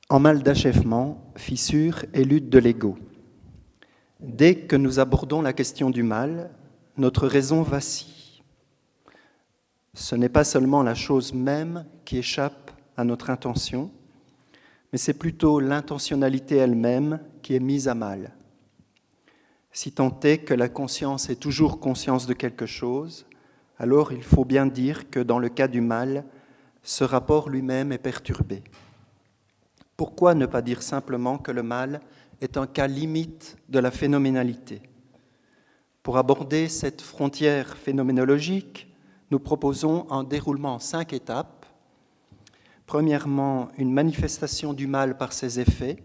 En mal d'achèvement, fissure et lutte de l'ego. Dès que nous abordons la question du mal, notre raison vacille. Ce n'est pas seulement la chose même qui échappe à notre intention, mais c'est plutôt l'intentionnalité elle-même qui est mise à mal. Si tant est que la conscience est toujours conscience de quelque chose, alors il faut bien dire que dans le cas du mal, ce rapport lui-même est perturbé. Pourquoi ne pas dire simplement que le mal est un cas limite de la phénoménalité ? Pour aborder cette frontière phénoménologique, nous proposons un déroulement en 5 étapes. Premièrement, une manifestation du mal par ses effets.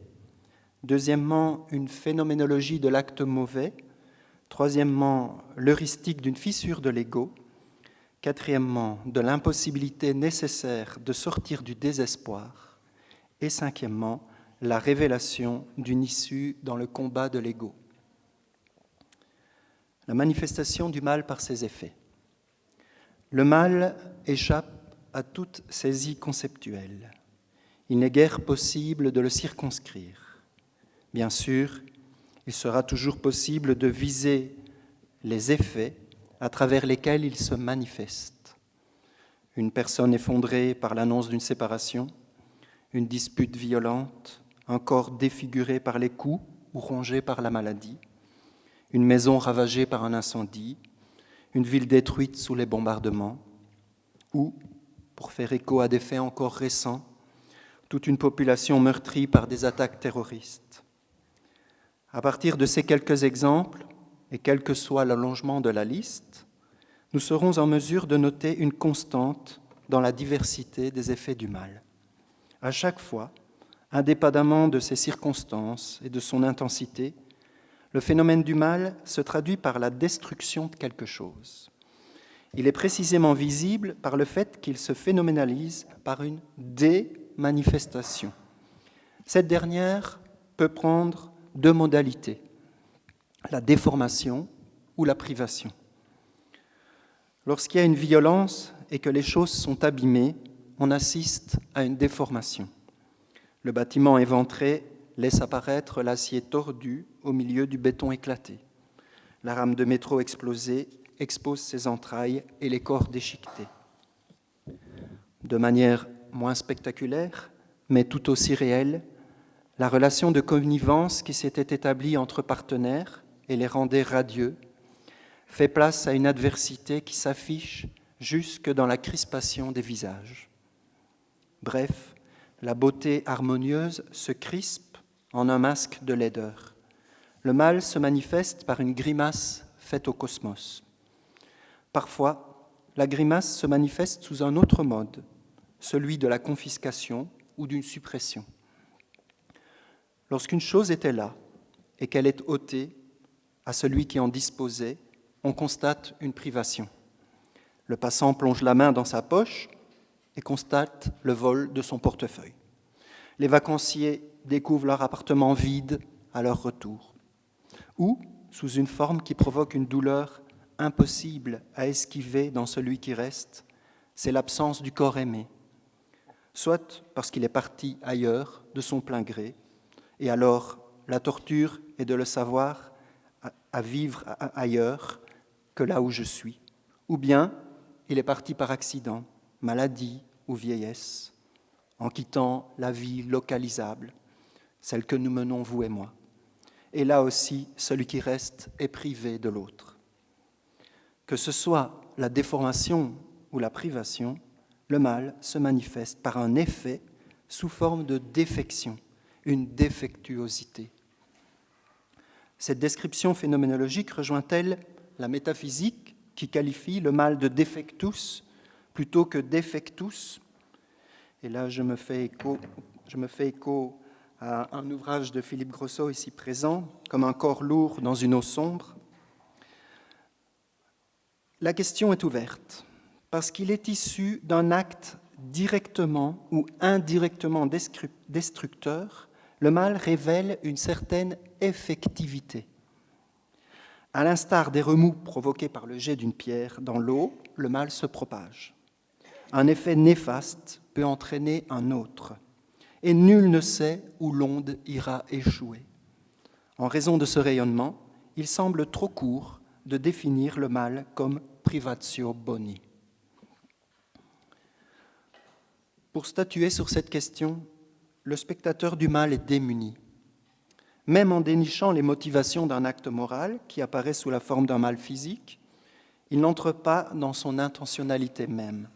Deuxièmement, une phénoménologie de l'acte mauvais. Troisièmement, l'heuristique d'une fissure de l'ego. Quatrièmement, de l'impossibilité nécessaire de sortir du désespoir. Et cinquièmement, la révélation d'une issue dans le combat de l'ego. La manifestation du mal par ses effets. Le mal échappe à toute saisie conceptuelle. Il n'est guère possible de le circonscrire. Bien sûr, il sera toujours possible de viser les effets à travers lesquels il se manifeste. Une personne effondrée par l'annonce d'une séparation, une dispute violente, un corps défiguré par les coups ou rongé par la maladie, une maison ravagée par un incendie, une ville détruite sous les bombardements, ou, pour faire écho à des faits encore récents, toute une population meurtrie par des attaques terroristes. À partir de ces quelques exemples, et quel que soit l'allongement de la liste, nous serons en mesure de noter une constante dans la diversité des effets du mal. À chaque fois, indépendamment de ses circonstances et de son intensité, le phénomène du mal se traduit par la destruction de quelque chose. Il est précisément visible par le fait qu'il se phénoménalise par une démanifestation. Cette dernière peut prendre 2 modalités, la déformation ou la privation. Lorsqu'il y a une violence et que les choses sont abîmées, on assiste à une déformation. Le bâtiment éventré laisse apparaître l'acier tordu au milieu du béton éclaté. La rame de métro explosée expose ses entrailles et les corps déchiquetés. De manière moins spectaculaire, mais tout aussi réelle, la relation de connivence qui s'était établie entre partenaires et les rendait radieux fait place à une adversité qui s'affiche jusque dans la crispation des visages. Bref, la beauté harmonieuse se crispe en un masque de laideur. Le mal se manifeste par une grimace faite au cosmos. Parfois, la grimace se manifeste sous un autre mode, celui de la confiscation ou d'une suppression. Lorsqu'une chose était là et qu'elle est ôtée à celui qui en disposait, on constate une privation. Le passant plonge la main dans sa poche et constate le vol de son portefeuille. Les vacanciers découvrent leur appartement vide à leur retour. Ou, sous une forme qui provoque une douleur impossible à esquiver dans celui qui reste, c'est l'absence du corps aimé, soit parce qu'il est parti ailleurs de son plein gré, et alors la torture est de le savoir à vivre ailleurs que là où je suis, ou bien il est parti par accident, maladie ou vieillesse, en quittant la vie localisable, celle que nous menons vous et moi. Et là aussi, celui qui reste est privé de l'autre. Que ce soit la déformation ou la privation, le mal se manifeste par un effet sous forme de défection, une défectuosité. Cette description phénoménologique rejoint-elle la métaphysique qui qualifie le mal de defectus plutôt que defectus? Et là, je me fais écho à un ouvrage de Philippe Grosso ici présent, comme un corps lourd dans une eau sombre. La question est ouverte, parce qu'il est issu d'un acte directement ou indirectement destructeur. Le mal révèle une certaine effectivité. À l'instar des remous provoqués par le jet d'une pierre dans l'eau, le mal se propage. Un effet néfaste peut entraîner un autre. et nul ne sait où l'onde ira échouer. En raison de ce rayonnement, il semble trop court de définir le mal comme privatio boni. Pour statuer sur cette question, le spectateur du mal est démuni. Même en dénichant les motivations d'un acte moral qui apparaît sous la forme d'un mal physique, il n'entre pas dans son intentionnalité même.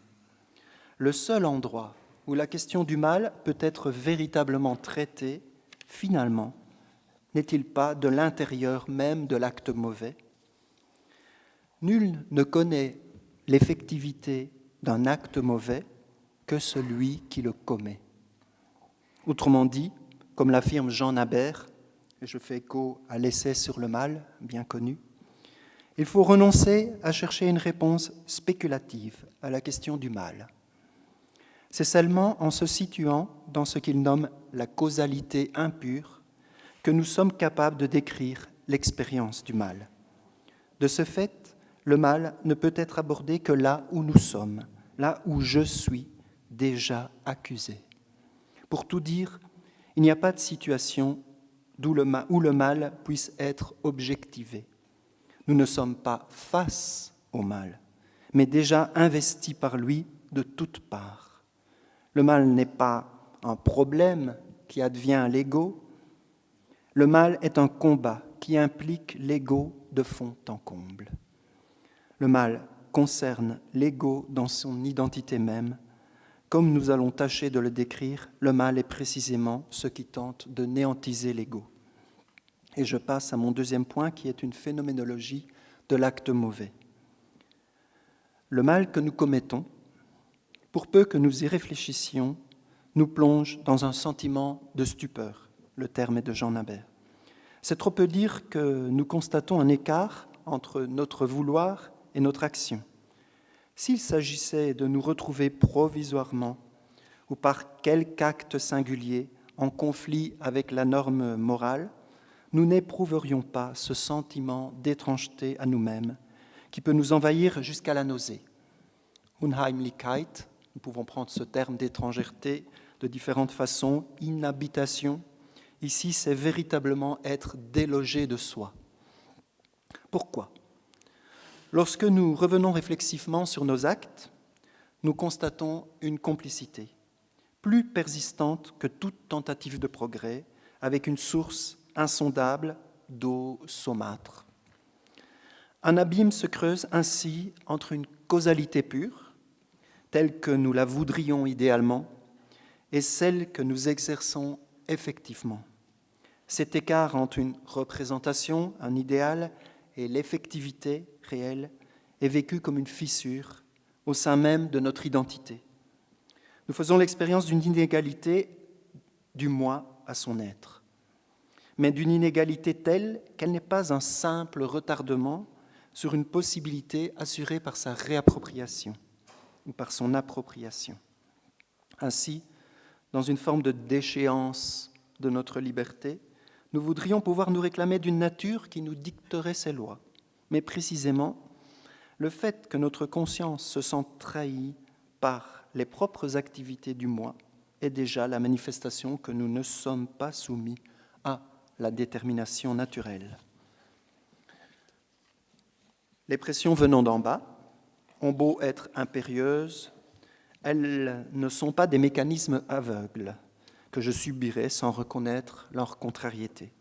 Le seul endroit où la question du mal peut être véritablement traitée, finalement, n'est-il pas de l'intérieur même de l'acte mauvais ? Nul ne connaît l'effectivité d'un acte mauvais que celui qui le commet. Autrement dit, comme l'affirme Jean Nabert, et je fais écho à l'essai sur le mal, bien connu, il faut renoncer à chercher une réponse spéculative à la question du mal. C'est seulement en se situant dans ce qu'il nomme la causalité impure que nous sommes capables de décrire l'expérience du mal. De ce fait, le mal ne peut être abordé que là où nous sommes, là où je suis déjà accusé. Pour tout dire, il n'y a pas de situation où le mal puisse être objectivé. Nous ne sommes pas face au mal, mais déjà investis par lui de toutes parts. Le mal n'est pas un problème qui advient l'ego. Le mal est un combat qui implique l'ego de fond en comble. Le mal concerne l'ego dans son identité même. Comme nous allons tâcher de le décrire, le mal est précisément ce qui tente de néantiser l'ego. Et je passe à mon deuxième point qui est une phénoménologie de l'acte mauvais. Le mal que nous commettons, pour peu que nous y réfléchissions, nous plonge dans un sentiment de stupeur. Le terme est de Jean Nabert. C'est trop peu dire que nous constatons un écart entre notre vouloir et notre action. S'il s'agissait de nous retrouver provisoirement ou par quelque acte singulier en conflit avec la norme morale, nous n'éprouverions pas ce sentiment d'étrangeté à nous-mêmes qui peut nous envahir jusqu'à la nausée. Unheimlichkeit, nous pouvons prendre ce terme d'étrangeté de différentes façons, inhabitation. Ici, c'est véritablement être délogé de soi. Pourquoi ? Lorsque nous revenons réflexivement sur nos actes, nous constatons une complicité, plus persistante que toute tentative de progrès, avec une source insondable d'eau saumâtre. Un abîme se creuse ainsi entre une causalité pure, telle que nous la voudrions idéalement, et celle que nous exerçons effectivement. Cet écart entre une représentation, un idéal, et l'effectivité réelle est vécu comme une fissure au sein même de notre identité. Nous faisons l'expérience d'une inégalité du moi à son être, mais d'une inégalité telle qu'elle n'est pas un simple retardement sur une possibilité assurée par sa réappropriation ou par son appropriation. Ainsi, dans une forme de déchéance de notre liberté, nous voudrions pouvoir nous réclamer d'une nature qui nous dicterait ses lois. Mais précisément, le fait que notre conscience se sente trahie par les propres activités du moi est déjà la manifestation que nous ne sommes pas soumis à la détermination naturelle. Les pressions venant d'en bas ont beau être impérieuses, elles ne sont pas des mécanismes aveugles que je subirais sans reconnaître leur contrariété.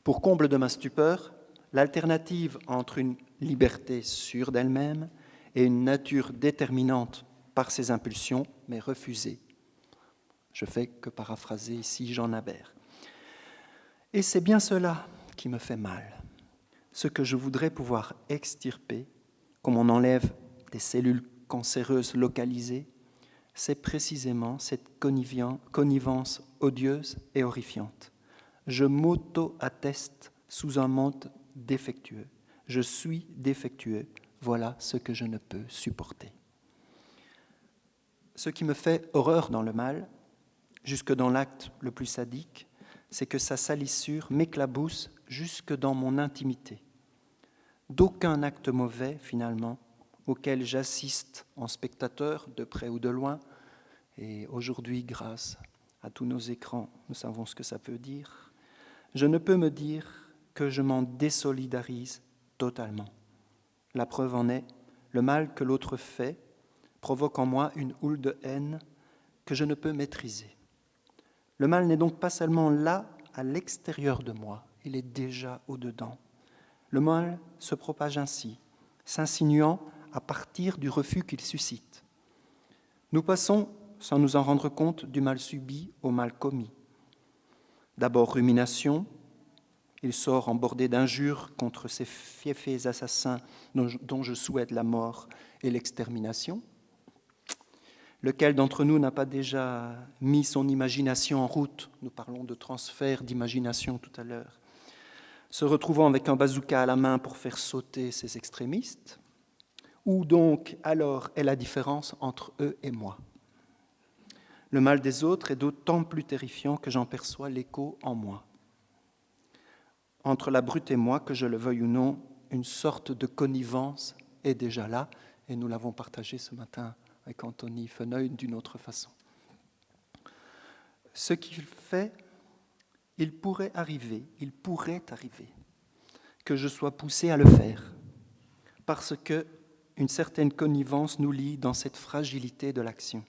Pour comble de ma stupeur, l'alternative entre une liberté sûre d'elle-même et une nature déterminante par ses impulsions m'est refusée. Je fais que paraphraser ici Jean Nabert. Et c'est bien cela qui me fait mal. Ce que je voudrais pouvoir extirper, comme on enlève des cellules cancéreuses localisées, c'est précisément cette connivence odieuse et horrifiante. Je m'auto-atteste sous un monde défectueux. Je suis défectueux. Voilà ce que je ne peux supporter. Ce qui me fait horreur dans le mal, jusque dans l'acte le plus sadique, c'est que sa salissure m'éclabousse jusque dans mon intimité. D'aucun acte mauvais, finalement, auquel j'assiste en spectateur, de près ou de loin, et aujourd'hui, grâce à tous nos écrans, nous savons ce que ça peut dire, je ne peux me dire que je m'en désolidarise totalement. La preuve en est, le mal que l'autre fait provoque en moi une houle de haine que je ne peux maîtriser. Le mal n'est donc pas seulement là, à l'extérieur de moi, il est déjà au-dedans. Le mal se propage ainsi, s'insinuant à partir du refus qu'il suscite. Nous passons, sans nous en rendre compte, du mal subi au mal commis. D'abord rumination, il sort embordé d'injures contre ces fiefés assassins dont je souhaite la mort et l'extermination. Lequel d'entre nous n'a pas déjà mis son imagination en route? Nous parlons de transfert d'imagination tout à l'heure. Se retrouvant avec un bazooka à la main pour faire sauter ces extrémistes? Où donc alors est la différence entre eux et moi? Le mal des autres est d'autant plus terrifiant que j'en perçois l'écho en moi. Entre la brute et moi, que je le veuille ou non, une sorte de connivence est déjà là, et nous l'avons partagé ce matin avec Anthony Feneuil d'une autre façon. Ce qu'il fait, il pourrait arriver que je sois poussé à le faire, parce qu'une certaine connivence nous lie dans cette fragilité de l'action.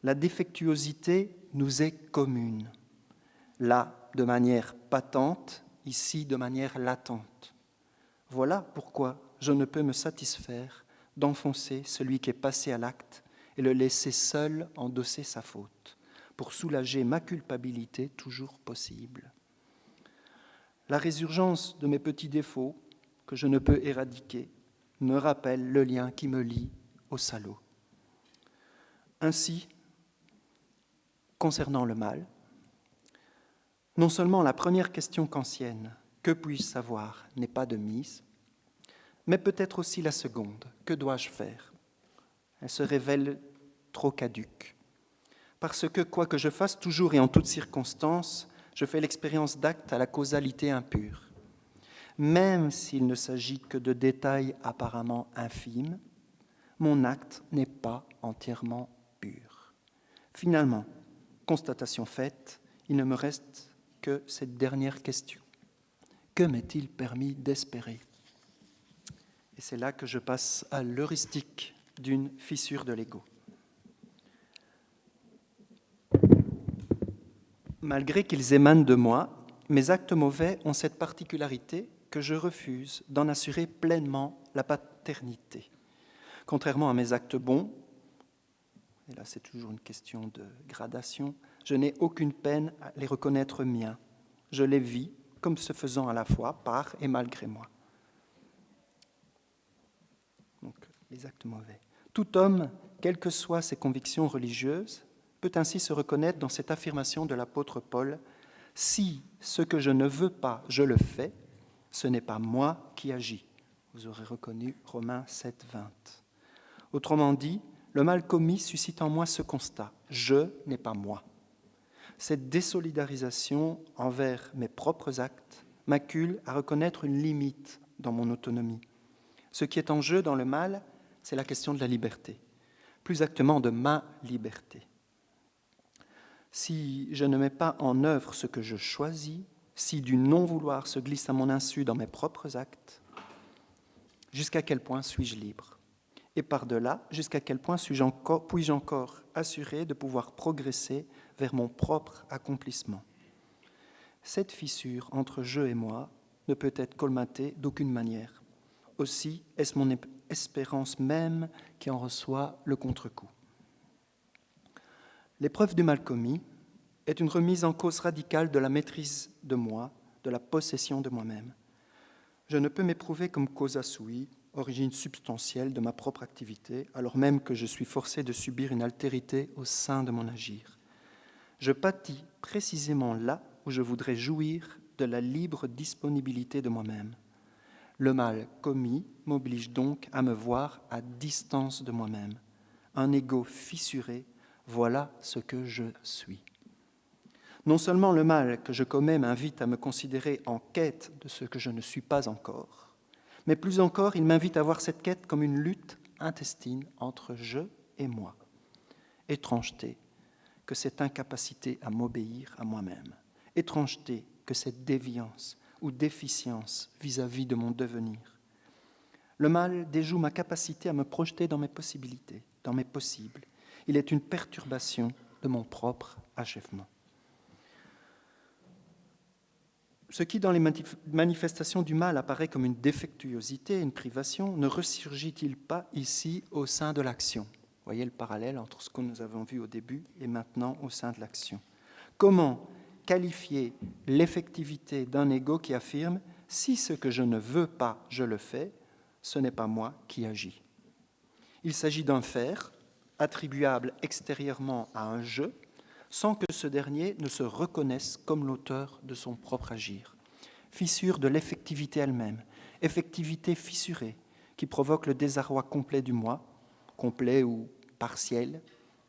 La défectuosité nous est commune, là de manière patente, ici de manière latente. Voilà pourquoi je ne peux me satisfaire d'enfoncer celui qui est passé à l'acte et le laisser seul endosser sa faute, pour soulager ma culpabilité toujours possible. La résurgence de mes petits défauts, que je ne peux éradiquer, me rappelle le lien qui me lie au salaud. Ainsi, concernant le mal, non seulement la première question kantienne, que puis-je savoir, n'est pas de mise, mais peut-être aussi la seconde, que dois-je faire? Elle se révèle trop caduque. Parce que, quoi que je fasse toujours et en toutes circonstances, je fais l'expérience d'actes à la causalité impure. Même s'il ne s'agit que de détails apparemment infimes, mon acte n'est pas entièrement pur. Finalement, constatation faite, il ne me reste que cette dernière question. Que m'est-il permis d'espérer? Et c'est là que je passe à l'heuristique d'une fissure de l'ego. Malgré qu'ils émanent de moi, mes actes mauvais ont cette particularité que je refuse d'en assurer pleinement la paternité. Contrairement à mes actes bons, et là c'est toujours une question de gradation, je n'ai aucune peine à les reconnaître miens. Je les vis comme se faisant à la fois par et malgré moi. Donc, les actes mauvais. Tout homme, quelles que soient ses convictions religieuses, peut ainsi se reconnaître dans cette affirmation de l'apôtre Paul : « Si ce que je ne veux pas, je le fais, ce n'est pas moi qui agis. » Vous aurez reconnu Romains 7, 20. Autrement dit, le mal commis suscite en moi ce constat : je n'ai pas moi. Cette désolidarisation envers mes propres actes m'accule à reconnaître une limite dans mon autonomie. Ce qui est en jeu dans le mal, c'est la question de la liberté, plus exactement de ma liberté. Si je ne mets pas en œuvre ce que je choisis, si du non-vouloir se glisse à mon insu dans mes propres actes, jusqu'à quel point suis-je libre? Et par-delà, jusqu'à quel point puis-je encore assurer de pouvoir progresser vers mon propre accomplissement? Cette fissure entre je et moi ne peut être colmatée d'aucune manière. Aussi est-ce mon espérance même qui en reçoit le contre-coup. L'épreuve du mal commis est une remise en cause radicale de la maîtrise de moi, de la possession de moi-même. Je ne peux m'éprouver comme causa sui, origine substantielle de ma propre activité, alors même que je suis forcé de subir une altérité au sein de mon agir. Je pâtis précisément là où je voudrais jouir de la libre disponibilité de moi-même. Le mal commis m'oblige donc à me voir à distance de moi-même. Un ego fissuré, voilà ce que je suis. Non seulement le mal que je commets m'invite à me considérer en quête de ce que je ne suis pas encore, mais plus encore, il m'invite à voir cette quête comme une lutte intestine entre je et moi. Étrangeté, que cette incapacité à m'obéir à moi-même, étrangeté que cette déviance ou déficience vis-à-vis de mon devenir. Le mal déjoue ma capacité à me projeter dans mes possibilités, dans mes possibles. Il est une perturbation de mon propre achèvement. Ce qui, dans les manifestations du mal, apparaît comme une défectuosité, une privation, ne ressurgit-il pas ici au sein de l'action ? Vous voyez le parallèle entre ce que nous avons vu au début et maintenant au sein de l'action. Comment qualifier l'effectivité d'un ego qui affirme « si ce que je ne veux pas, je le fais », ce n'est pas moi qui agis. Il s'agit d'un faire, attribuable extérieurement à un « je », sans que ce dernier ne se reconnaisse comme l'auteur de son propre agir. Fissure de l'effectivité elle-même, effectivité fissurée, qui provoque le désarroi complet du moi, complet ou partiel,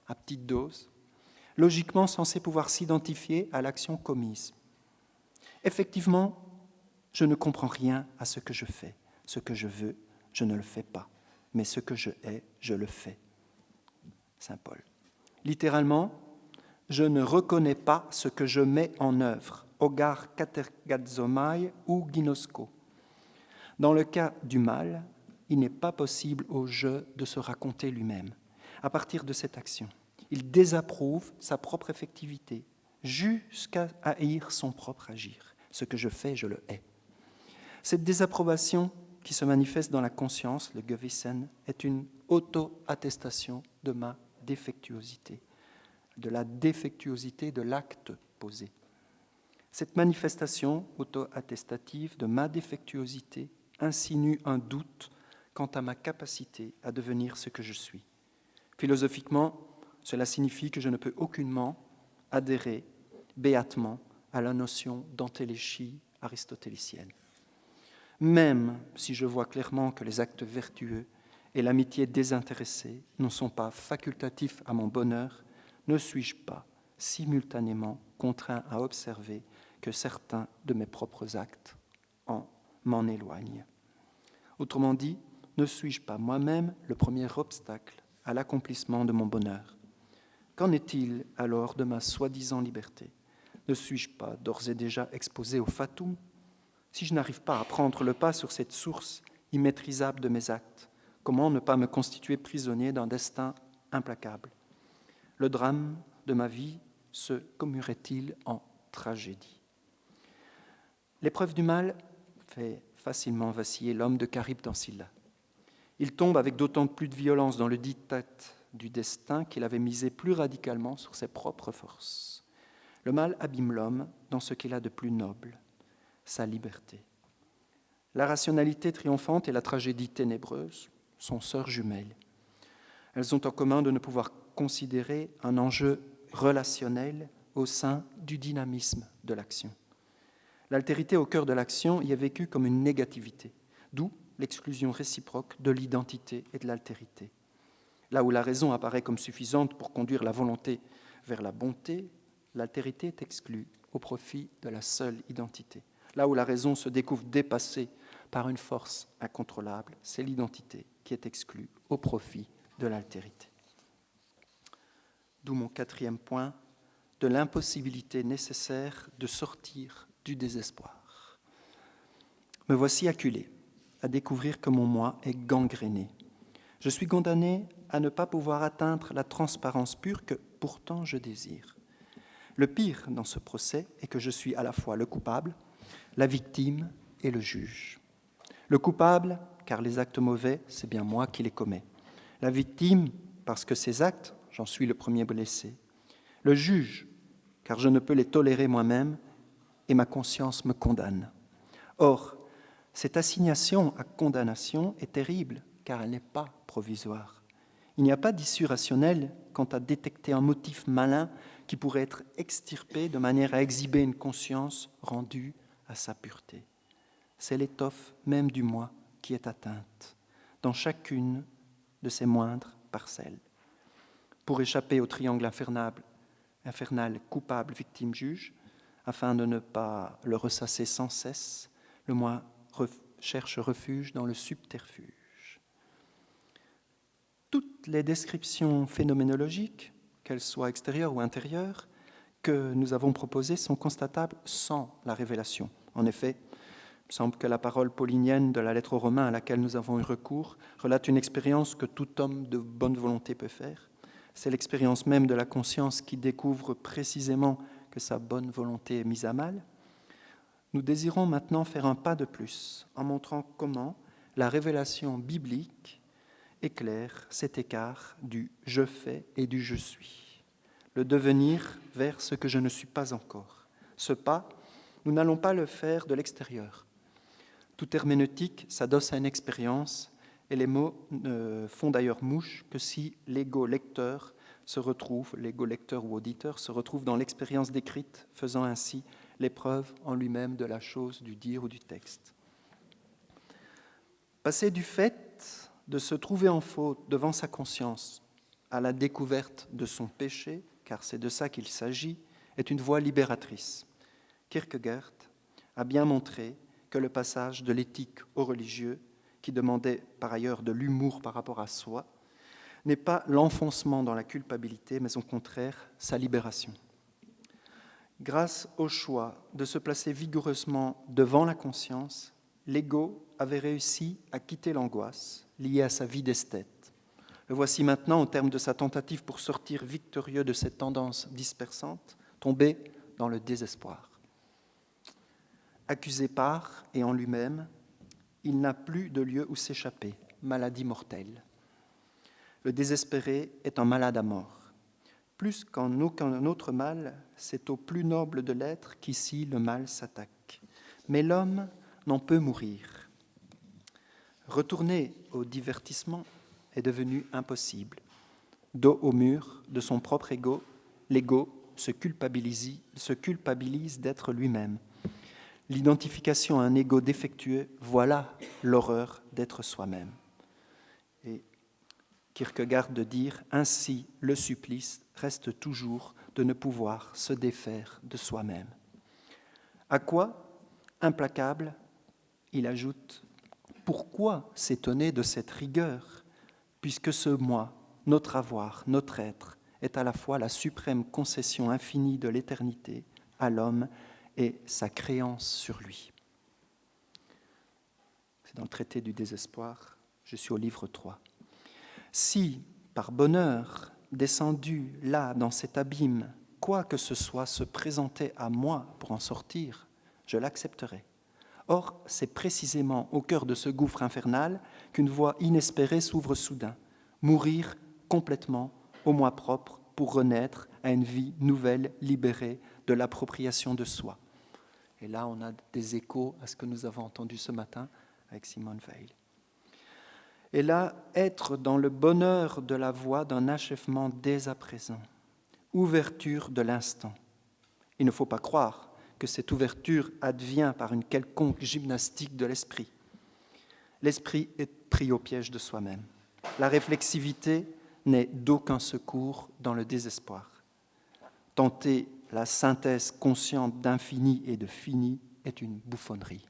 à petite dose, logiquement censé pouvoir s'identifier à l'action commise. Effectivement, je ne comprends rien à ce que je fais. Ce que je veux, je ne le fais pas. Mais ce que je hais, je le fais. Saint Paul. Littéralement, je ne reconnais pas ce que je mets en œuvre, ogar katergazomai ou ginosko. Dans le cas du mal, il n'est pas possible au je de se raconter lui-même. À partir de cette action, il désapprouve sa propre effectivité, jusqu'à haïr son propre agir. Ce que je fais, je le hais. Cette désapprobation qui se manifeste dans la conscience, le Gewissen, est une auto-attestation de ma défectuosité, de la défectuosité de l'acte posé. Cette manifestation auto-attestative de ma défectuosité insinue un doute quant à ma capacité à devenir ce que je suis. Philosophiquement, cela signifie que je ne peux aucunement adhérer béatement à la notion d'antéléchie aristotélicienne. Même si je vois clairement que les actes vertueux et l'amitié désintéressée ne sont pas facultatifs à mon bonheur, ne suis-je pas simultanément contraint à observer que certains de mes propres actes m'en éloignent? Autrement dit, ne suis-je pas moi-même le premier obstacle à l'accomplissement de mon bonheur? Qu'en est-il alors de ma soi-disant liberté? Ne suis-je pas d'ores et déjà exposé au fatum? Si je n'arrive pas à prendre le pas sur cette source immaîtrisable de mes actes, comment ne pas me constituer prisonnier d'un destin implacable? Le drame de ma vie se commuerait-il en tragédie? L'épreuve du mal fait facilement vaciller l'homme de Charybde dans Scylla. Il tombe avec d'autant plus de violence dans le diktat du destin qu'il avait misé plus radicalement sur ses propres forces. Le mal abîme l'homme dans ce qu'il a de plus noble, sa liberté. La rationalité triomphante et la tragédie ténébreuse sont sœurs jumelles. Elles ont en commun de ne pouvoir considérer un enjeu relationnel au sein du dynamisme de l'action. L'altérité au cœur de l'action y est vécue comme une négativité, d'où l'exclusion réciproque de l'identité et de l'altérité. Là où la raison apparaît comme suffisante pour conduire la volonté vers la bonté, l'altérité est exclue au profit de la seule identité. Là où la raison se découvre dépassée par une force incontrôlable, c'est l'identité qui est exclue au profit de l'altérité. D'où mon quatrième point, de l'impossibilité nécessaire de sortir du désespoir. Me voici acculé à découvrir que mon moi est gangréné. Je suis condamné à ne pas pouvoir atteindre la transparence pure que pourtant je désire. Le pire dans ce procès est que je suis à la fois le coupable, la victime et le juge. Le coupable, car les actes mauvais, c'est bien moi qui les commets. La victime, parce que ces actes, j'en suis le premier blessé. Le juge, car je ne peux les tolérer moi-même et ma conscience me condamne. Or, cette assignation à condamnation est terrible, car elle n'est pas provisoire. Il n'y a pas d'issue rationnelle quant à détecter un motif malin qui pourrait être extirpé de manière à exhiber une conscience rendue à sa pureté. C'est l'étoffe même du moi qui est atteinte, dans chacune de ses moindres parcelles. Pour échapper au triangle infernal coupable, victime, juge, afin de ne pas le ressasser sans cesse, le moi cherche refuge dans le subterfuge. Toutes les descriptions phénoménologiques, qu'elles soient extérieures ou intérieures, que nous avons proposées sont constatables sans la révélation. En effet, il me semble que la parole paulinienne de la lettre aux Romains à laquelle nous avons eu recours relate une expérience que tout homme de bonne volonté peut faire. C'est l'expérience même de la conscience qui découvre précisément que sa bonne volonté est mise à mal. Nous désirons maintenant faire un pas de plus en montrant comment la révélation biblique éclaire cet écart du « je fais » et du « je suis », le devenir vers ce que je ne suis pas encore. Ce pas, nous n'allons pas le faire de l'extérieur. Toute herméneutique s'adosse à une expérience, et les mots ne font d'ailleurs mouche que si l'ego lecteur se retrouve, l'ego lecteur ou auditeur se retrouve dans l'expérience décrite, faisant ainsi l'épreuve en lui-même de la chose, du dire ou du texte. Passer du fait de se trouver en faute devant sa conscience à la découverte de son péché, car c'est de ça qu'il s'agit, est une voie libératrice. Kierkegaard a bien montré que le passage de l'éthique au religieux, qui demandait par ailleurs de l'humour par rapport à soi, n'est pas l'enfoncement dans la culpabilité, mais au contraire sa libération. Grâce au choix de se placer vigoureusement devant la conscience, l'ego avait réussi à quitter l'angoisse liée à sa vie d'esthète. Le voici maintenant, au terme de sa tentative pour sortir victorieux de cette tendance dispersante, tombé dans le désespoir. Accusé par et en lui-même, il n'a plus de lieu où s'échapper, maladie mortelle. Le désespéré est un malade à mort. Plus qu'en aucun autre mal, c'est au plus noble de l'être qu'ici le mal s'attaque. Mais l'homme n'en peut mourir. Retourner au divertissement est devenu impossible. Dos au mur de son propre ego, l'ego se culpabilise d'être lui-même. L'identification à un ego défectueux, voilà l'horreur d'être soi-même. Et Kierkegaard de dire « Ainsi, le supplice reste toujours de ne pouvoir se défaire de soi-même. » À quoi, implacable, il ajoute « Pourquoi s'étonner de cette rigueur, puisque ce moi, notre avoir, notre être, est à la fois la suprême concession infinie de l'éternité à l'homme et sa créance sur lui. » C'est dans le traité du désespoir, je suis au livre 3. Si, par bonheur, descendu là, dans cet abîme, quoi que ce soit se présentait à moi pour en sortir, je l'accepterais. Or, c'est précisément au cœur de ce gouffre infernal qu'une voie inespérée s'ouvre soudain. Mourir complètement au moi propre pour renaître à une vie nouvelle, libérée de l'appropriation de soi. Et là, on a des échos à ce que nous avons entendu ce matin avec Simone Weil. Et là, être dans le bonheur de la voie d'un achèvement dès à présent, ouverture de l'instant. Il ne faut pas croire que cette ouverture advient par une quelconque gymnastique de l'esprit. L'esprit est pris au piège de soi-même. La réflexivité n'est d'aucun secours dans le désespoir. Tenter la synthèse consciente d'infini et de fini est une bouffonnerie.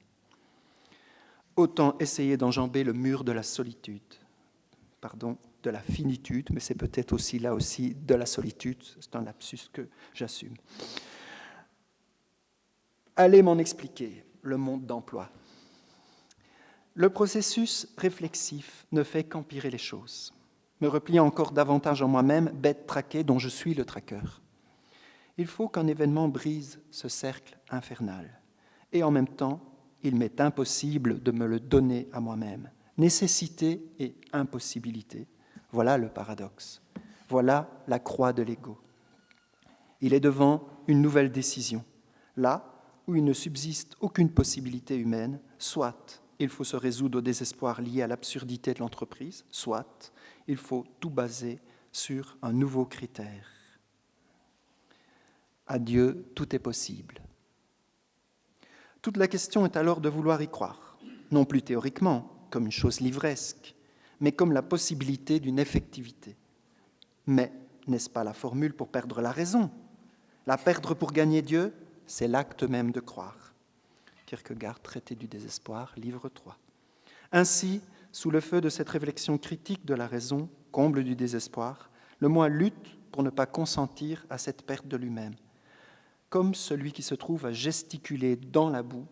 Autant essayer d'enjamber le mur de la solitude, de la finitude, mais c'est peut-être aussi là aussi de la solitude, c'est un lapsus que j'assume. Allez m'en expliquer le monde d'emploi. Le processus réflexif ne fait qu'empirer les choses, me repliant encore davantage en moi-même, bête traquée dont je suis le traqueur. Il faut qu'un événement brise ce cercle infernal. Et en même temps, il m'est impossible de me le donner à moi-même. Nécessité et impossibilité, voilà le paradoxe. Voilà la croix de l'ego. Il est devant une nouvelle décision. Là où il ne subsiste aucune possibilité humaine, soit il faut se résoudre au désespoir lié à l'absurdité de l'entreprise, soit il faut tout baser sur un nouveau critère. À Dieu, tout est possible. Toute la question est alors de vouloir y croire, non plus théoriquement, comme une chose livresque, mais comme la possibilité d'une effectivité. Mais n'est-ce pas la formule pour perdre la raison ? La perdre pour gagner Dieu, c'est l'acte même de croire. Kierkegaard, Traité du désespoir, livre 3. Ainsi, sous le feu de cette réflexion critique de la raison, comble du désespoir, le moi lutte pour ne pas consentir à cette perte de lui-même. Comme celui qui se trouve à gesticuler dans la boue,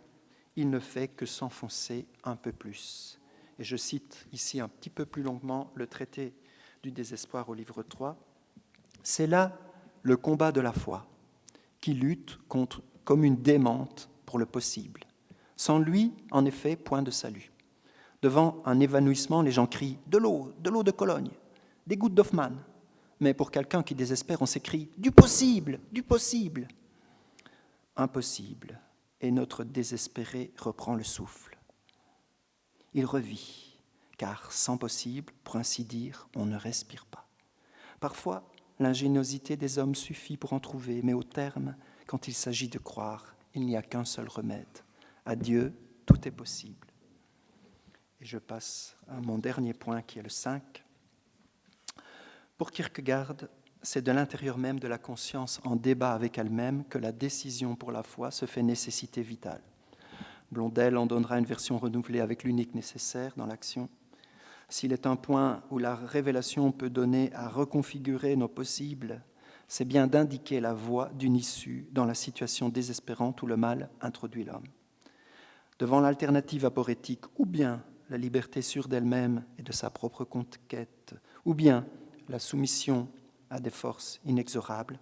il ne fait que s'enfoncer un peu plus. Et je cite ici un petit peu plus longuement le traité du désespoir au livre 3. C'est là le combat de la foi, qui lutte comme une démente pour le possible. Sans lui, en effet, point de salut. Devant un évanouissement, les gens crient « de l'eau de Cologne, des gouttes d'Hoffmann ». Mais pour quelqu'un qui désespère, on s'écrie « du possible, du possible ». Impossible, et notre désespéré reprend le souffle. Il revit, car sans possible, pour ainsi dire, on ne respire pas. Parfois, l'ingéniosité des hommes suffit pour en trouver, mais au terme, quand il s'agit de croire, il n'y a qu'un seul remède. À Dieu, tout est possible. Et je passe à mon dernier point, qui est le 5. Pour Kierkegaard, c'est de l'intérieur même de la conscience en débat avec elle-même que la décision pour la foi se fait nécessité vitale. Blondel en donnera une version renouvelée avec l'unique nécessaire dans l'action. S'il est un point où la révélation peut donner à reconfigurer nos possibles, c'est bien d'indiquer la voie d'une issue dans la situation désespérante où le mal introduit l'homme. Devant l'alternative aporétique, ou bien la liberté sûre d'elle-même et de sa propre conquête, ou bien la soumission à des forces inexorables,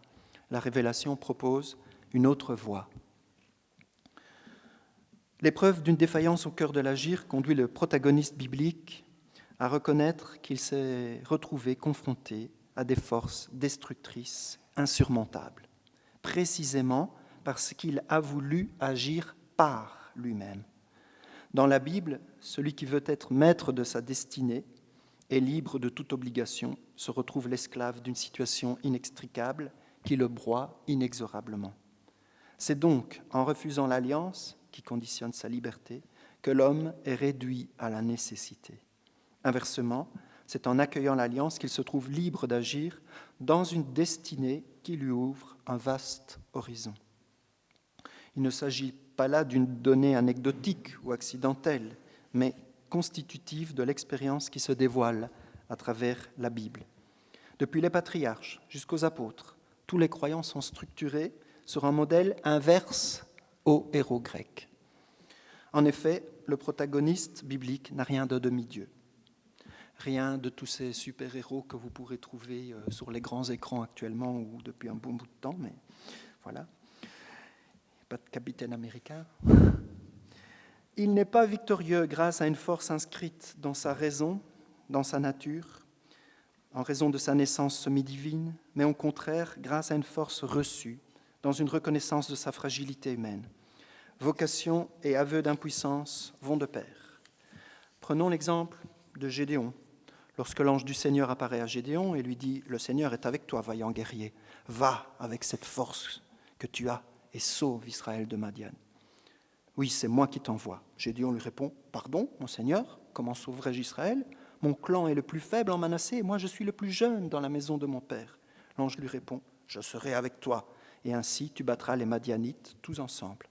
la révélation propose une autre voie. L'épreuve d'une défaillance au cœur de l'agir conduit le protagoniste biblique à reconnaître qu'il s'est retrouvé confronté à des forces destructrices insurmontables, précisément parce qu'il a voulu agir par lui-même. Dans la Bible, celui qui veut être maître de sa destinée et libre de toute obligation se retrouve l'esclave d'une situation inextricable qui le broie inexorablement. C'est donc en refusant l'alliance, qui conditionne sa liberté, que l'homme est réduit à la nécessité. Inversement, c'est en accueillant l'alliance qu'il se trouve libre d'agir dans une destinée qui lui ouvre un vaste horizon. Il ne s'agit pas là d'une donnée anecdotique ou accidentelle, mais constitutive de l'expérience qui se dévoile à travers la Bible. Depuis les patriarches jusqu'aux apôtres, tous les croyants sont structurés sur un modèle inverse au héros grec. En effet, le protagoniste biblique n'a rien de demi-dieu. Rien de tous ces super-héros que vous pourrez trouver sur les grands écrans actuellement ou depuis un bon bout de temps, mais voilà. Pas de capitaine américain. Il n'est pas victorieux grâce à une force inscrite dans sa raison, dans sa nature, en raison de sa naissance semi-divine, mais au contraire grâce à une force reçue, dans une reconnaissance de sa fragilité humaine. Vocation et aveu d'impuissance vont de pair. Prenons l'exemple de Gédéon. Lorsque l'ange du Seigneur apparaît à Gédéon et lui dit « Le Seigneur est avec toi, vaillant guerrier. Va avec cette force que tu as et sauve Israël de Madian. » « Oui, c'est moi qui t'envoie. » Gédéon lui répond « Pardon, mon Seigneur, comment sauverai-je Israël ? Mon clan est le plus faible en Manassé et moi je suis le plus jeune dans la maison de mon père. » L'ange lui répond « Je serai avec toi et ainsi tu battras les Madianites tous ensemble. »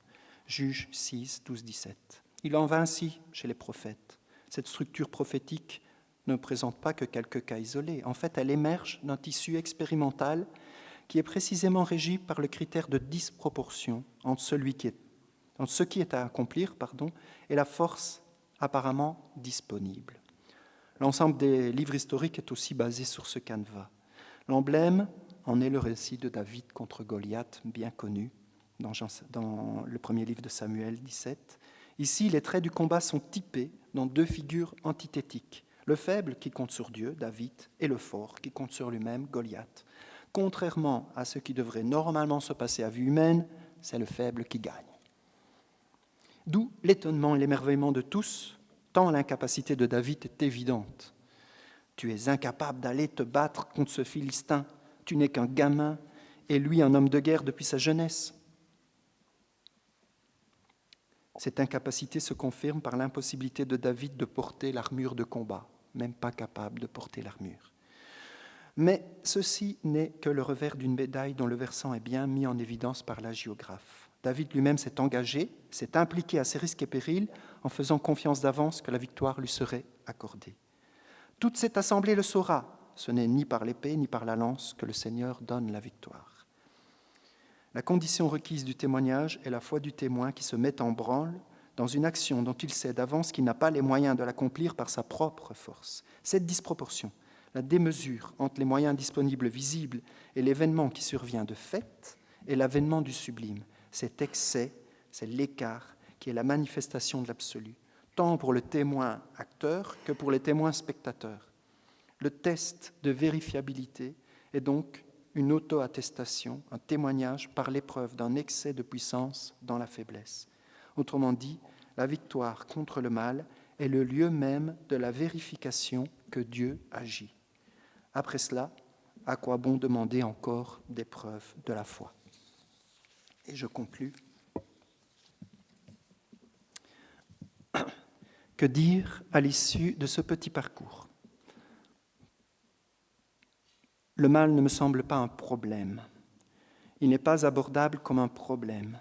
Juges 6, 12, 17. Il en va ainsi chez les prophètes. Cette structure prophétique ne présente pas que quelques cas isolés. En fait, elle émerge d'un tissu expérimental qui est précisément régi par le critère de disproportion entre ce qui est à accomplir et la force apparemment disponible. L'ensemble des livres historiques est aussi basé sur ce canevas. L'emblème en est le récit de David contre Goliath, bien connu, dans le premier livre de Samuel 17. Ici, les traits du combat sont typés dans deux figures antithétiques. Le faible qui compte sur Dieu, David, et le fort qui compte sur lui-même, Goliath. Contrairement à ce qui devrait normalement se passer à vue humaine, c'est le faible qui gagne. D'où l'étonnement et l'émerveillement de tous, tant l'incapacité de David est évidente. Tu es incapable d'aller te battre contre ce Philistin. Tu n'es qu'un gamin, et lui un homme de guerre depuis sa jeunesse. Cette incapacité se confirme par l'impossibilité de David de porter l'armure de combat, même pas capable de porter l'armure. Mais ceci n'est que le revers d'une médaille dont le versant est bien mis en évidence par l'hagiographe. David lui-même s'est engagé, s'est impliqué à ses risques et périls en faisant confiance d'avance que la victoire lui serait accordée. Toute cette assemblée le saura, ce n'est ni par l'épée ni par la lance que le Seigneur donne la victoire. La condition requise du témoignage est la foi du témoin qui se met en branle dans une action dont il sait d'avance qu'il n'a pas les moyens de l'accomplir par sa propre force. Cette disproportion, la démesure entre les moyens disponibles visibles et l'événement qui survient de fait, est l'avènement du sublime. Cet excès, c'est l'écart qui est la manifestation de l'absolu, tant pour le témoin acteur que pour les témoins spectateurs. Le test de vérifiabilité est donc une auto-attestation, un témoignage par l'épreuve d'un excès de puissance dans la faiblesse. Autrement dit, la victoire contre le mal est le lieu même de la vérification que Dieu agit. Après cela, à quoi bon demander encore des preuves de la foi? Et je conclus. Que dire à l'issue de ce petit parcours? Le mal ne me semble pas un problème. Il n'est pas abordable comme un problème.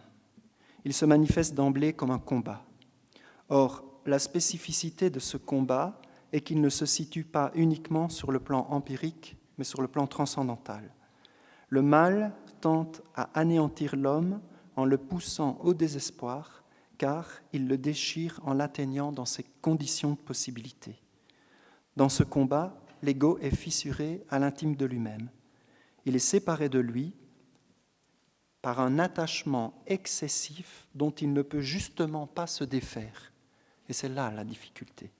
Il se manifeste d'emblée comme un combat. Or, la spécificité de ce combat est qu'il ne se situe pas uniquement sur le plan empirique, mais sur le plan transcendantal. Le mal tente à anéantir l'homme en le poussant au désespoir, car il le déchire en l'atteignant dans ses conditions de possibilité. Dans ce combat, l'ego est fissuré à l'intime de lui-même. Il est séparé de lui par un attachement excessif dont il ne peut justement pas se défaire. Et c'est là la difficulté.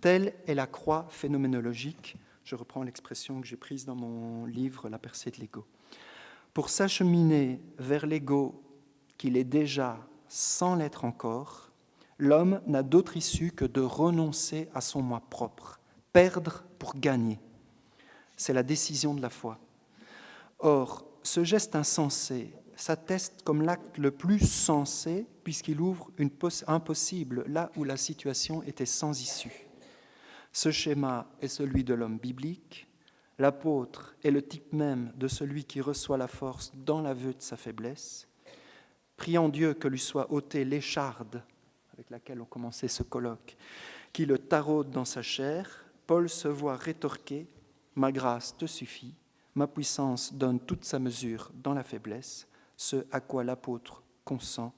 Telle est la croix phénoménologique, je reprends l'expression que j'ai prise dans mon livre « La percée de l'ego ». Pour s'acheminer vers l'ego qu'il est déjà sans l'être encore, l'homme n'a d'autre issue que de renoncer à son moi propre, perdre pour gagner. C'est la décision de la foi. Or, ce geste insensé s'atteste comme l'acte le plus sensé puisqu'il ouvre un possible là où la situation était sans issue. Ce schéma est celui de l'homme biblique. L'apôtre est le type même de celui qui reçoit la force dans l'aveu de sa faiblesse. Priant Dieu que lui soit ôtée l'écharde avec laquelle on commençait ce colloque, qui le taraude dans sa chair, Paul se voit rétorquer « Ma grâce te suffit, ma puissance donne toute sa mesure dans la faiblesse, ce à quoi l'apôtre consent,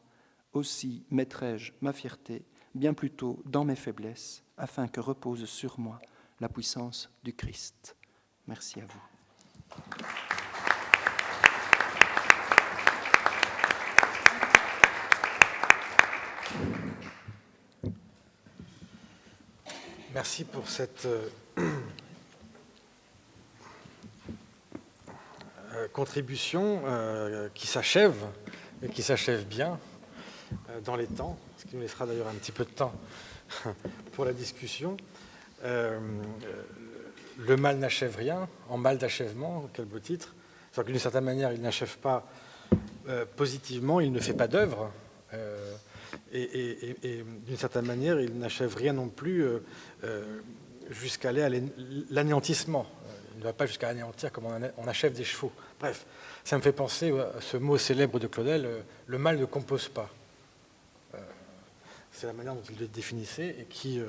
aussi mettrai-je ma fierté bien plutôt dans mes faiblesses, afin que repose sur moi la puissance du Christ. » Merci à vous. Merci pour cette contribution qui s'achève, et qui s'achève bien dans les temps, ce qui nous laissera d'ailleurs un petit peu de temps pour la discussion. Le mal n'achève rien, en mal d'achèvement, quel beau titre. C'est-à-dire que d'une certaine manière, il n'achève pas positivement, il ne fait pas d'œuvre. Et d'une certaine manière, il n'achève rien non plus jusqu'à aller à l'anéantissement. Il ne va pas jusqu'à anéantir comme on achève des chevaux. Bref, ça me fait penser à ce mot célèbre de Claudel, le mal ne compose pas. C'est la manière dont il le définissait et qui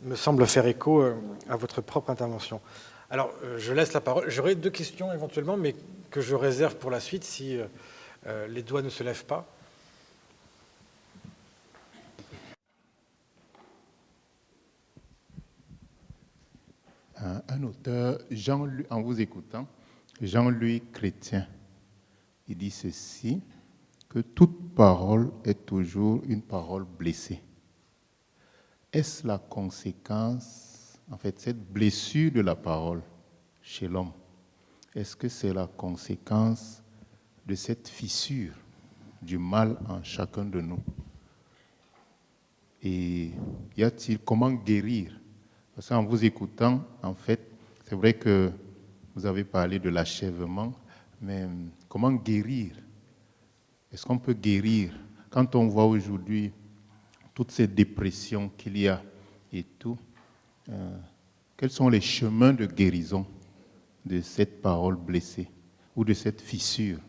me semble faire écho à votre propre intervention. Alors, je laisse la parole. J'aurai 2 questions éventuellement, mais que je réserve pour la suite si les doigts ne se lèvent pas. Un auteur, en vous écoutant, Jean-Louis Chrétien, il dit ceci, que toute parole est toujours une parole blessée. Est-ce la conséquence, en fait, cette blessure de la parole chez l'homme, est-ce que c'est la conséquence de cette fissure du mal en chacun de nous? Et y a-t-il, comment guérir? Parce qu'en vous écoutant, en fait, c'est vrai que vous avez parlé de l'achèvement, mais comment guérir? Est-ce qu'on peut guérir? Quand on voit aujourd'hui toutes ces dépressions qu'il y a et tout, quels sont les chemins de guérison de cette parole blessée ou de cette fissure?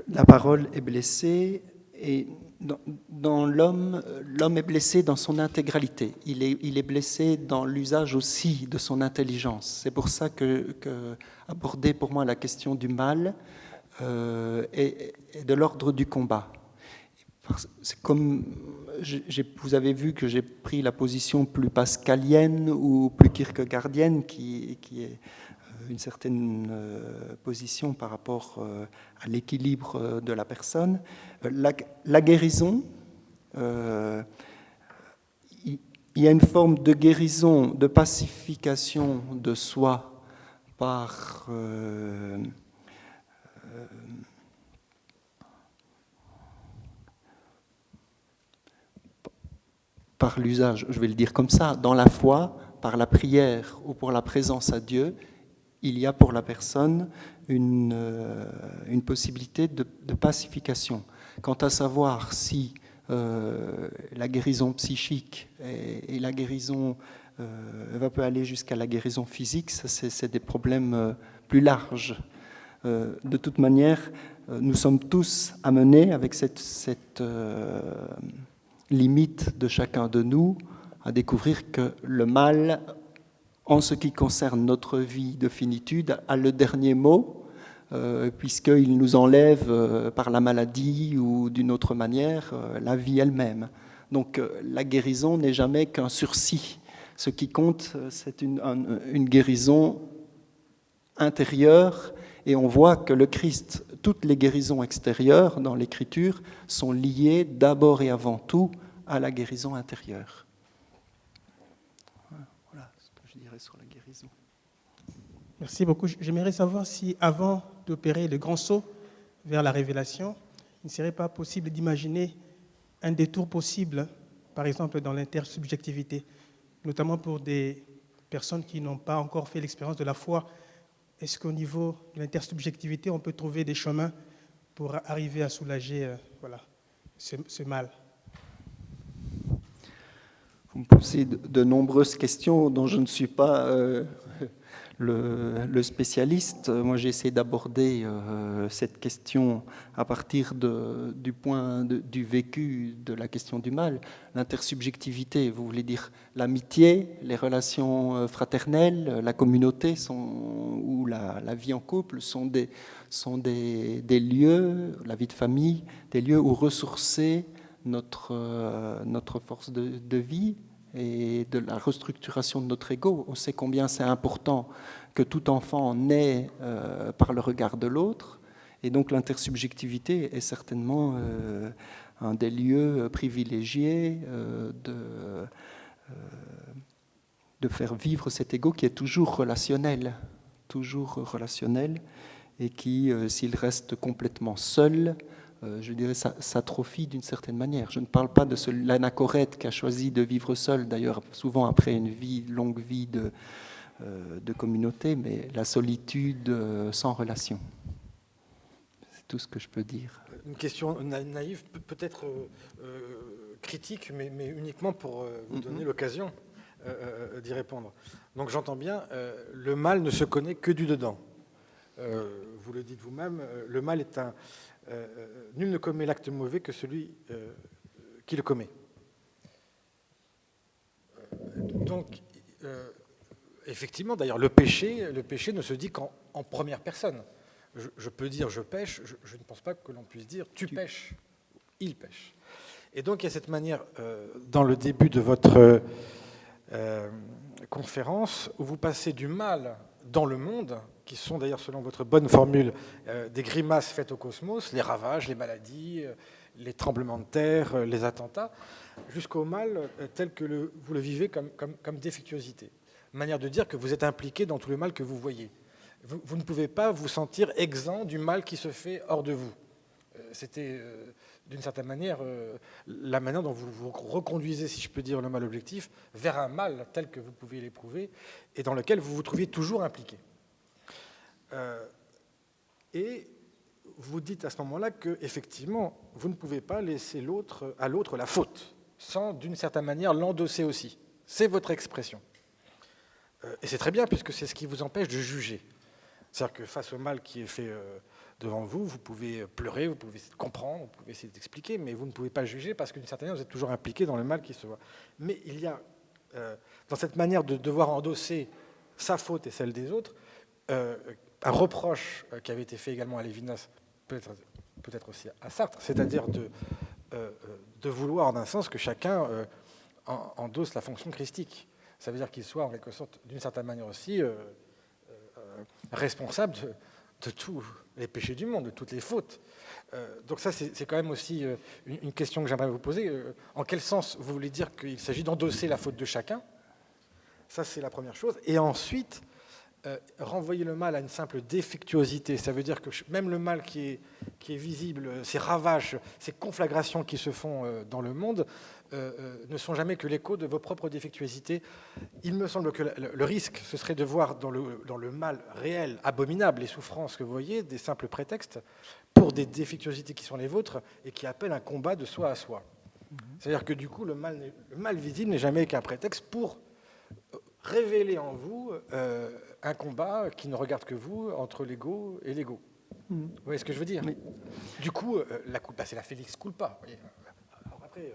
La parole est blessée Et dans l'homme, l'homme est blessé dans son intégralité. Il est blessé dans l'usage aussi de son intelligence. C'est pour ça que aborder pour moi la question du mal est de l'ordre du combat. C'est comme vous avez vu que j'ai pris la position plus pascalienne ou plus kierkegaardienne, qui est une certaine position par rapport à l'équilibre de la personne. La guérison, il y a une forme de guérison, de pacification de soi par l'usage, je vais le dire comme ça, dans la foi, par la prière ou pour la présence à Dieu, il y a pour la personne une possibilité de pacification. Quant à savoir si la guérison psychique et la guérison peut aller jusqu'à la guérison physique, ça, c'est des problèmes plus larges. De toute manière, nous sommes tous amenés avec cette limite de chacun de nous à découvrir que le mal, en ce qui concerne notre vie de finitude, a le dernier mot, puisqu'il nous enlève par la maladie ou d'une autre manière la vie elle-même. Donc la guérison n'est jamais qu'un sursis. Ce qui compte, c'est une guérison intérieure, et on voit que le Christ, toutes les guérisons extérieures dans l'Écriture sont liées d'abord et avant tout à la guérison intérieure. Voilà ce que je dirais sur la guérison. Merci beaucoup. J'aimerais savoir si, avant d'opérer le grand saut vers la révélation, il ne serait pas possible d'imaginer un détour possible, par exemple dans l'intersubjectivité, notamment pour des personnes qui n'ont pas encore fait l'expérience de la foi. Est-ce qu'au niveau de l'intersubjectivité, on peut trouver des chemins pour arriver à soulager ce mal ? Vous me posez de nombreuses questions dont je ne suis pas le spécialiste. Moi, j'ai essayé d'aborder cette question à partir du point du vécu de la question du mal. L'intersubjectivité, vous voulez dire l'amitié, les relations fraternelles, la communauté ou la vie en couple sont des lieux, la vie de famille, des lieux où ressourcer notre force de vie et de la restructuration de notre ego. On sait combien c'est important que tout enfant naît par le regard de l'autre, et donc l'intersubjectivité est certainement un des lieux privilégiés de faire vivre cet ego qui est toujours relationnel, et qui, s'il reste complètement seul, je dirais, s'atrophie d'une certaine manière. Je ne parle pas de l'anachorète qui a choisi de vivre seul, d'ailleurs souvent après une longue vie de communauté, mais la solitude sans relation. C'est tout ce que je peux dire. Une question naïve, peut-être critique, mais uniquement pour vous donner l'occasion d'y répondre. Donc j'entends bien, le mal ne se connaît que du dedans. Vous le dites vous-même, le mal est un... nul ne commet l'acte mauvais que celui qui le commet. Donc, effectivement, d'ailleurs, le péché ne se dit qu'en première personne. Je peux dire je pêche, je ne pense pas que l'on puisse dire tu pêches, il pêche. Et donc, il y a cette manière, dans le début de votre conférence, où vous passez du mal dans le monde, qui sont d'ailleurs, selon votre bonne formule, des grimaces faites au cosmos, les ravages, les maladies, les tremblements de terre, les attentats, jusqu'au mal tel que vous le vivez comme défectuosité. Manière de dire que vous êtes impliqué dans tout le mal que vous voyez. Vous ne pouvez pas vous sentir exempt du mal qui se fait hors de vous. C'était, d'une certaine manière, la manière dont vous reconduisez, si je peux dire, le mal objectif, vers un mal tel que vous pouviez l'éprouver et dans lequel vous vous trouviez toujours impliqué. Et vous dites à ce moment-là que, effectivement, vous ne pouvez pas laisser à l'autre la faute, sans, d'une certaine manière, l'endosser aussi. C'est votre expression. Et c'est très bien, puisque c'est ce qui vous empêche de juger. C'est-à-dire que face au mal qui est fait devant vous, vous pouvez pleurer, vous pouvez essayer de comprendre, vous pouvez essayer d'expliquer, mais vous ne pouvez pas juger parce que d'une certaine manière, vous êtes toujours impliqué dans le mal qui se voit. Mais il y a, dans cette manière de devoir endosser sa faute et celle des autres, un reproche qui avait été fait également à Lévinas, peut-être aussi à Sartre, c'est-à-dire de vouloir, en un sens, que chacun endosse la fonction christique. Ça veut dire qu'il soit, en quelque sorte, d'une certaine manière aussi, responsable de tous les péchés du monde, de toutes les fautes. Donc ça, c'est quand même aussi une question que j'aimerais vous poser. En quel sens vous voulez dire qu'il s'agit d'endosser la faute de chacun? Ça, c'est la première chose. Et ensuite, renvoyer le mal à une simple défectuosité. Ça veut dire que même le mal qui est visible, ces ravages, ces conflagrations qui se font dans le monde, ne sont jamais que l'écho de vos propres défectuosités. Il me semble que le risque, ce serait de voir dans le mal réel, abominable, les souffrances que vous voyez, des simples prétextes pour des défectuosités qui sont les vôtres et qui appellent un combat de soi à soi. C'est-à-dire que du coup, le mal visible n'est jamais qu'un prétexte pour révéler en vous un combat qui ne regarde que vous, entre l'ego et l'ego. Vous voyez ce que je veux dire? Du coup, la culpa, c'est la Felix culpa. Vous voyez. Alors après,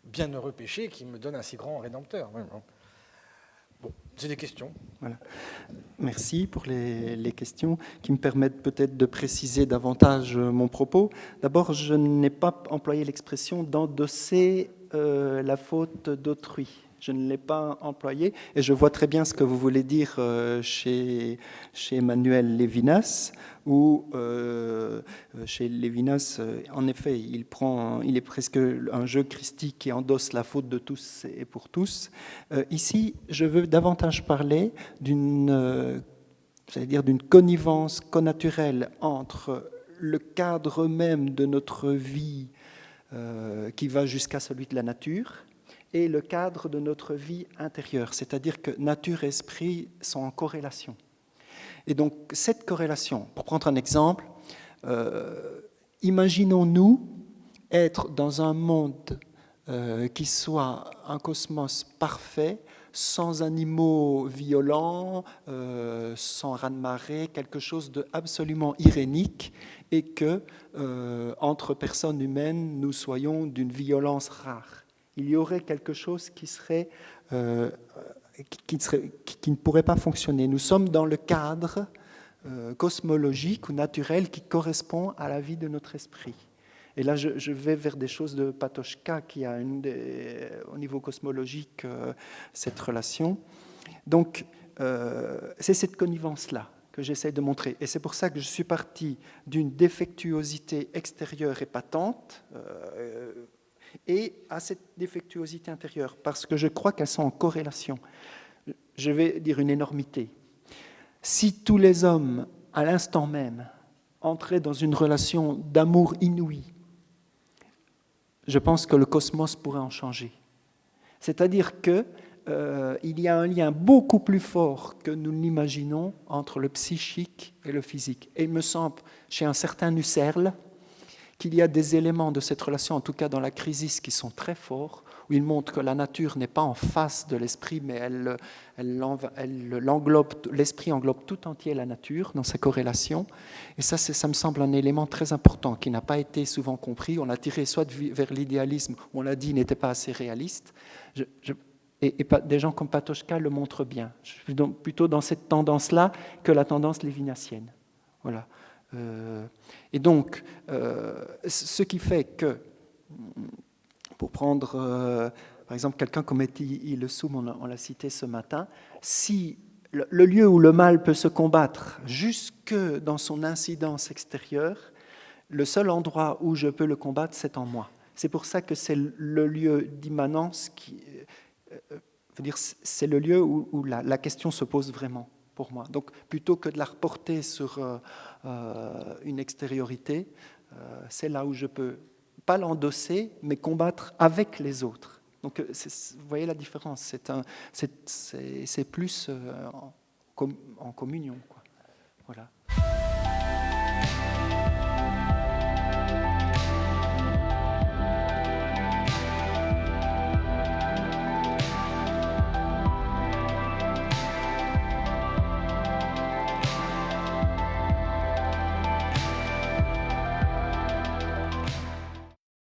bienheureux péché qui me donne un si grand rédempteur. Bon, c'est des questions. Voilà. Merci pour les questions qui me permettent peut-être de préciser davantage mon propos. D'abord, je n'ai pas employé l'expression d'endosser la faute d'autrui. Je ne l'ai pas employé et je vois très bien ce que vous voulez dire chez Emmanuel Lévinas, où chez Lévinas, en effet, il est presque un jeu christique qui endosse la faute de tous et pour tous. Ici, je veux davantage parler d'une connivence connaturelle entre le cadre même de notre vie qui va jusqu'à celui de la nature et le cadre de notre vie intérieure, c'est-à-dire que nature et esprit sont en corrélation. Et donc cette corrélation, pour prendre un exemple, imaginons-nous être dans un monde qui soit un cosmos parfait, sans animaux violents, sans raz-de-marée, quelque chose d'absolument irénique, et que, entre personnes humaines, nous soyons d'une violence rare. Il y aurait quelque chose qui ne pourrait pas fonctionner. Nous sommes dans le cadre cosmologique ou naturel qui correspond à la vie de notre esprit. Et là, je vais vers des choses de Patočka qui a au niveau cosmologique cette relation. Donc, c'est cette connivence-là que j'essaie de montrer. Et c'est pour ça que je suis parti d'une défectuosité extérieure et patente et à cette défectuosité intérieure, parce que je crois qu'elles sont en corrélation. Je vais dire une énormité. Si tous les hommes, à l'instant même, entraient dans une relation d'amour inouï, je pense que le cosmos pourrait en changer. C'est-à-dire qu'il y a un lien beaucoup plus fort que nous l'imaginons entre le psychique et le physique. Et il me semble, chez un certain Husserl, qu'il y a des éléments de cette relation, en tout cas dans la Crisis, qui sont très forts, où il montre que la nature n'est pas en face de l'esprit, mais l'esprit englobe tout entier la nature dans sa corrélation. Et ça me semble un élément très important qui n'a pas été souvent compris. On l'a tiré soit vers l'idéalisme, où on l'a dit n'était pas assez réaliste. Et des gens comme Patočka le montrent bien. Je suis donc plutôt dans cette tendance-là que la tendance lévinassienne. Voilà. Et donc, ce qui fait que, pour prendre par exemple quelqu'un comme Eti Ilesum, on l'a cité ce matin, si le lieu où le mal peut se combattre jusque dans son incidence extérieure, le seul endroit où je peux le combattre, c'est en moi. C'est pour ça que c'est le lieu d'immanence qui... c'est le lieu où la question se pose vraiment pour moi. Donc, plutôt que de la reporter sur une extériorité, c'est là où je peux, pas l'endosser, mais combattre avec les autres. Donc, vous voyez la différence, c'est plus en communion, quoi. Voilà.